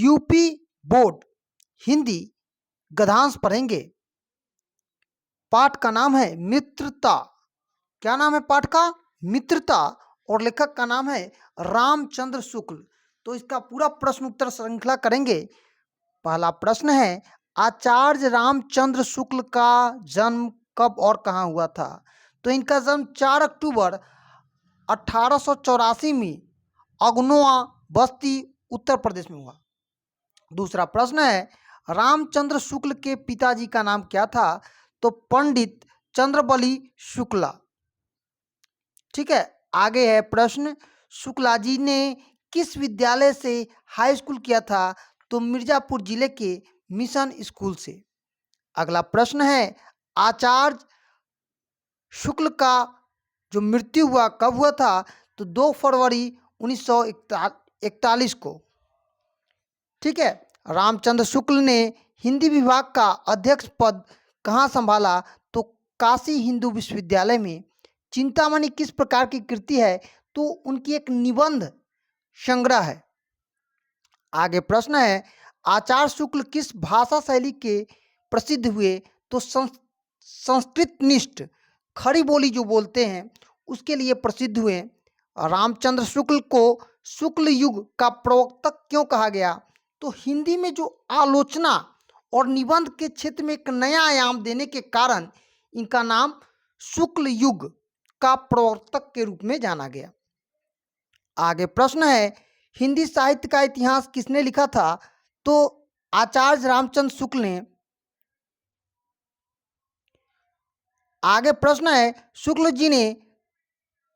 UP board Hindi गद्यांश पढ़ेंगे। पाठ का नाम है मित्रता। क्या नाम है पाठ का? मित्रता। और लेखक का नाम है रामचंद्र शुक्ल। तो इसका पूरा प्रश्न उत्तर श्रृंखला करेंगे। पहला प्रश्न है, आचार्य रामचंद्र शुक्ल का जन्म कब और कहाँ हुआ था? तो इनका जन्म 4 अक्टूबर 1884 में अगनोआ बस्ती उत्तर प्रदेश में हुआ। दूसरा प्रश्न है, रामचंद्र शुक्ल के पिताजी का नाम क्या था? तो पंडित चंद्रबली शुक्ला। ठीक है, आगे है प्रश्न, शुक्ला जी ने किस विद्यालय से हाई स्कूल किया था? तो मिर्जापुर जिले के मिशन स्कूल से। अगला प्रश्न है, आचार्य शुक्ल का जो मृत्यु हुआ कब हुआ था? तो 2 फरवरी 1941 को। ठीक है, रामचंद्र शुक्ल ने हिंदी विभाग का अध्यक्ष पद कहाँ संभाला? तो काशी हिंदू विश्वविद्यालय में। चिंतामणि किस प्रकार की कृति है? तो उनकी एक निबंध संग्रह है। आगे प्रश्न है, आचार्य शुक्ल किस भाषा शैली के प्रसिद्ध हुए? तो संस्कृत निष्ठ खड़ी बोली जो बोलते हैं उसके लिए प्रसिद्ध हुए। रामचंद्र शुक्ल को शुक्ल युग का प्रवर्तक क्यों कहा गया? तो हिंदी में जो आलोचना और निबंध के क्षेत्र में एक नया आयाम देने के कारण इनका नाम शुक्ल युग का प्रवर्तक के रूप में जाना गया। आगे प्रश्न है, हिंदी साहित्य का इतिहास किसने लिखा था? तो आचार्य रामचंद्र शुक्ल ने। आगे प्रश्न है, शुक्ल जी ने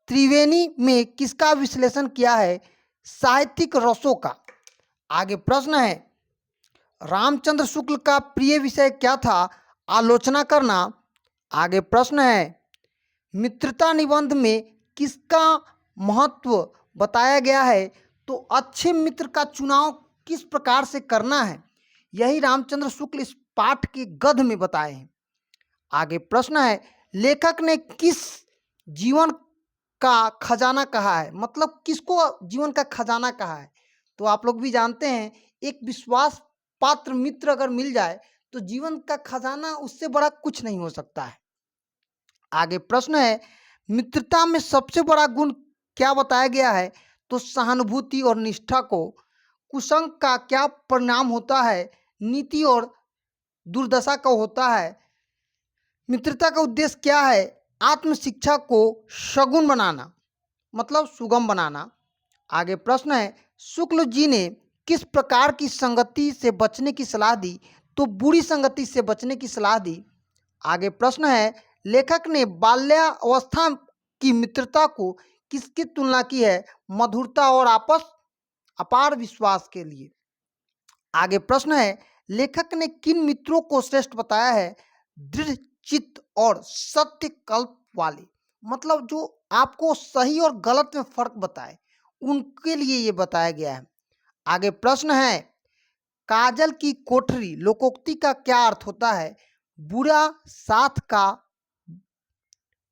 त्रिवेणी में किसका विश्लेषण किया है? साहित्यिक रसों का। आगे प्रश्न है, रामचंद्र शुक्ल का प्रिय विषय क्या था? आलोचना करना। आगे प्रश्न है, मित्रता निबंध में किसका महत्व बताया गया है? तो अच्छे मित्र का चुनाव किस प्रकार से करना है, यही रामचंद्र शुक्ल इस पाठ के गद्य में बताए हैं। आगे प्रश्न है, लेखक ने किस जीवन का खजाना कहा है? मतलब किसको जीवन का खजाना कहा है? तो आप लोग भी जानते हैं, एक विश्वास पात्र मित्र अगर मिल जाए तो जीवन का खजाना उससे बड़ा कुछ नहीं हो सकता है। आगे प्रश्न है, मित्रता में सबसे बड़ा गुण क्या बताया गया है? तो सहानुभूति और निष्ठा को। कुसंग का क्या परिणाम होता है? नीति और दुर्दशा का होता है। मित्रता का उद्देश्य क्या है? आत्म शिक्षा को सगुण बनाना, मतलब सुगम बनाना। आगे प्रश्न है, शुक्ल जी ने किस प्रकार की संगति से बचने की सलाह दी? तो बुरी संगति से बचने की सलाह दी। आगे प्रश्न है, लेखक ने बाल्यावस्था की मित्रता को किसकी तुलना की है? मधुरता और आपस अपार विश्वास के लिए। आगे प्रश्न है, लेखक ने किन मित्रों को श्रेष्ठ बताया है? दृढ़ चित्त और सत्य कल्प वाले, मतलब जो आपको सही और गलत में फर्क बताए, उनके लिए ये बताया गया है। आगे प्रश्न है, काजल की कोठरी लोकोक्ति का क्या अर्थ होता है? बुरा साथ का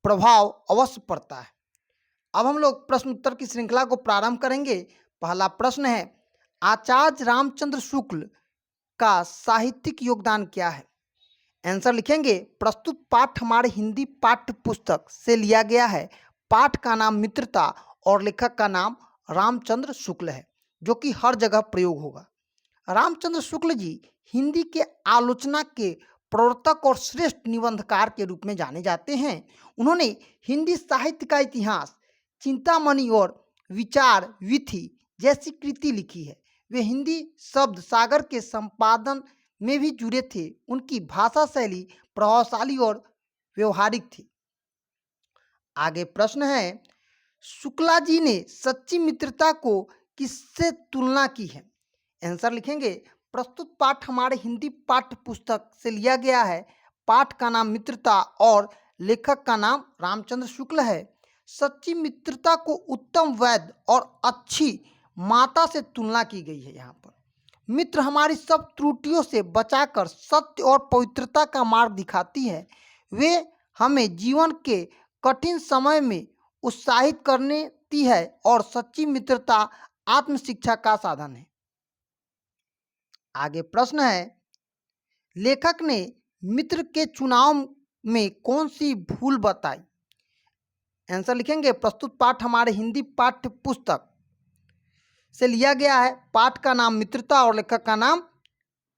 प्रभाव अवश्य पड़ता है। अब हम लोग प्रश्न उत्तर की श्रृंखला को प्रारंभ करेंगे। पहला प्रश्न है, आचार्य रामचंद्र शुक्ल का साहित्यिक योगदान क्या है? आंसर लिखेंगे, प्रस्तुत पाठ हमारे हिंदी पाठ्य पुस्तक से लिया गया है। पाठ का नाम मित्रता और लेखक का नाम रामचंद्र शुक्ल है, जो कि हर जगह प्रयोग होगा। रामचंद्र शुक्ल जी हिंदी के आलोचना के प्रवर्तक और श्रेष्ठ निबंधकार के रूप में जाने जाते हैं। उन्होंने हिंदी साहित्य का इतिहास, चिंतामणि और विचार विधि जैसी कृति लिखी है। वे हिंदी शब्द सागर के संपादन में भी जुड़े थे। उनकी भाषा शैली प्रभावशाली और व्यवहारिक थी। आगे प्रश्न है, शुक्ला जी ने सच्ची मित्रता को किससे तुलना की है? आंसर लिखेंगे, प्रस्तुत पाठ हमारे हिंदी पाठ्य पुस्तक से लिया गया है। पाठ का नाम मित्रता और लेखक का नाम रामचंद्र शुक्ल है। सच्ची मित्रता को उत्तम वैद्य और अच्छी माता से तुलना की गई है। यहाँ पर मित्र हमारी सब त्रुटियों से बचाकर सत्य और पवित्रता का मार्ग दिखाती है। वे हमें जीवन के कठिन समय में उत्साहित करती है और सच्ची मित्रता आत्म शिक्षा का साधन है। आगे प्रश्न है, लेखक ने मित्र के चुनाव में कौन सी भूल बताई? आंसर लिखेंगे। प्रस्तुत पाठ हमारे हिंदी पाठ्य पुस्तक से लिया गया है। पाठ का नाम मित्रता और लेखक का नाम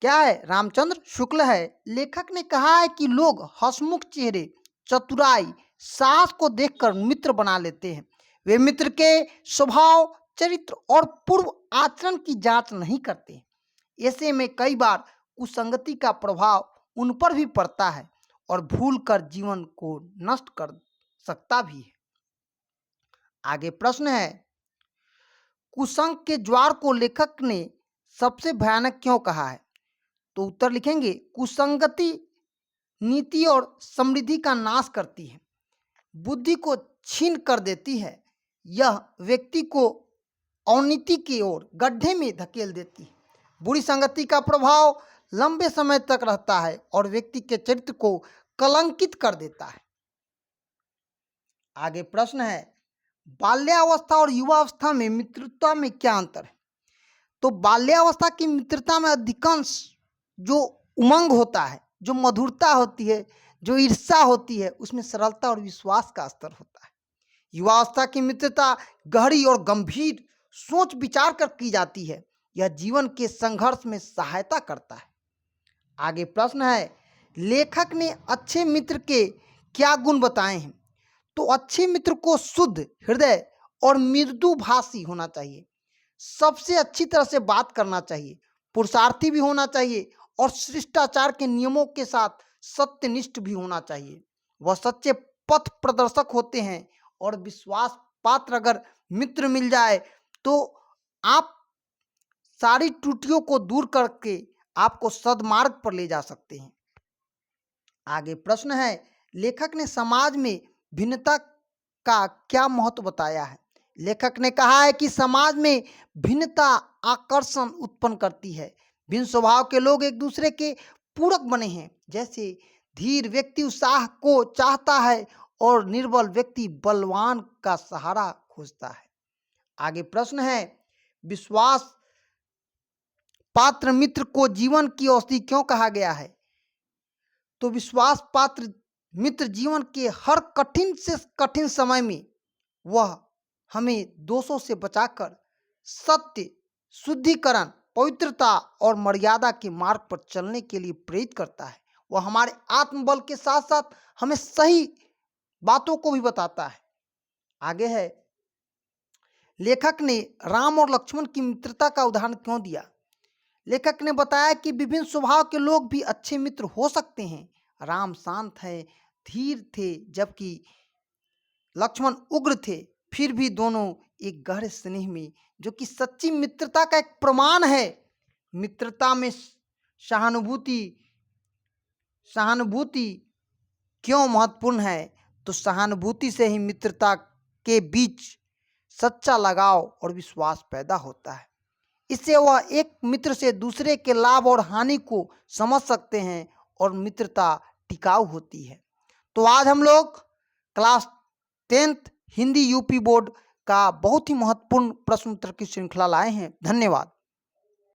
क्या है? रामचंद्र शुक्ल है। लेखक ने कहा है कि लोग हंसमुख चेहरे, चतुराई, साहस को देखकर मित्र बना लेते हैं। वे मित्र के स्वभाव, चरित्र और पूर्व आचरण की जांच नहीं करते। ऐसे में कई बार कुसंगति का प्रभाव उन पर भी पड़ता है और भूल कर जीवन को नष्ट कर सकता भी है। आगे प्रश्न है, कुसंग के ज्वार को लेखक ने सबसे भयानक क्यों कहा है? तो उत्तर लिखेंगे, कुसंगति नीति और समृद्धि का नाश करती है, बुद्धि को छीन कर देती है। यह व्यक्ति को अवनीति की ओर गड्ढे में धकेल देती है। बुरी संगति का प्रभाव लंबे समय तक रहता है और व्यक्ति के चरित्र को कलंकित कर देता है। आगे प्रश्न है, बाल्यावस्था और युवावस्था में मित्रता में क्या अंतर है? तो बाल्यावस्था की मित्रता में अधिकांश जो उमंग होता है, जो मधुरता होती है, जो ईर्ष्या होती है, उसमें सरलता और विश्वास का स्तर होता है। युवावस्था की मित्रता गहरी और गंभीर सोच विचार कर की जाती है। यह जीवन के संघर्ष में सहायता करता है। आगे प्रश्न है, लेखक ने अच्छे मित्र के क्या गुण बताए हैं? तो अच्छे मित्र को शुद्ध हृदय और मृदुभाषी होना चाहिए, सबसे अच्छी तरह से बात करना चाहिए, पुरुषार्थी भी होना चाहिए और शिष्टाचार के नियमों के साथ सत्यनिष्ठ भी होना चाहिए। वह सच्चे पथ प्रदर्शक होते हैं और विश्वास पात्र अगर मित्र मिल जाए तो आप सारी त्रुटियों को दूर करके आपको सद्मार्ग पर ले जा सकते हैं। आगे प्रश्न है, लेखक ने समाज में भिन्नता का क्या महत्व बताया है? लेखक ने कहा है कि समाज में भिन्नता आकर्षण उत्पन्न करती है। भिन्न स्वभाव के लोग एक दूसरे के पूरक बने हैं। जैसे धीर व्यक्ति उत्साह को चाहता है और निर्बल व्यक्ति बलवान का सहारा खोजता है। आगे प्रश्न है, विश्वास पात्र मित्र को जीवन की औषधि क्यों कहा गया है? तो विश्वास पात्र मित्र जीवन के हर कठिन से कठिन समय में वह हमें दोषों से बचाकर सत्य, शुद्धिकरण, पवित्रता और मर्यादा के मार्ग पर चलने के लिए प्रेरित करता है। वह हमारे आत्मबल के साथ साथ हमें सही बातों को भी बताता है। आगे है, लेखक ने राम और लक्ष्मण की मित्रता का उदाहरण क्यों दिया? लेखक ने बताया कि विभिन्न स्वभाव के लोग भी अच्छे मित्र हो सकते हैं। राम शांत है, धीर थे, जबकि लक्ष्मण उग्र थे, फिर भी दोनों एक गहरे स्नेह में, जो कि सच्ची मित्रता का एक प्रमाण है। मित्रता में सहानुभूति सहानुभूति क्यों महत्वपूर्ण है? तो सहानुभूति से ही मित्रता के बीच सच्चा लगाव और विश्वास पैदा होता है। इससे वह एक मित्र से दूसरे के लाभ और हानि को समझ सकते हैं और मित्रता टिकाऊ होती है। तो आज हम लोग class 10th Hindi UP board का बहुत ही महत्वपूर्ण प्रश्न उत्तर की श्रृंखला लाए हैं। धन्यवाद।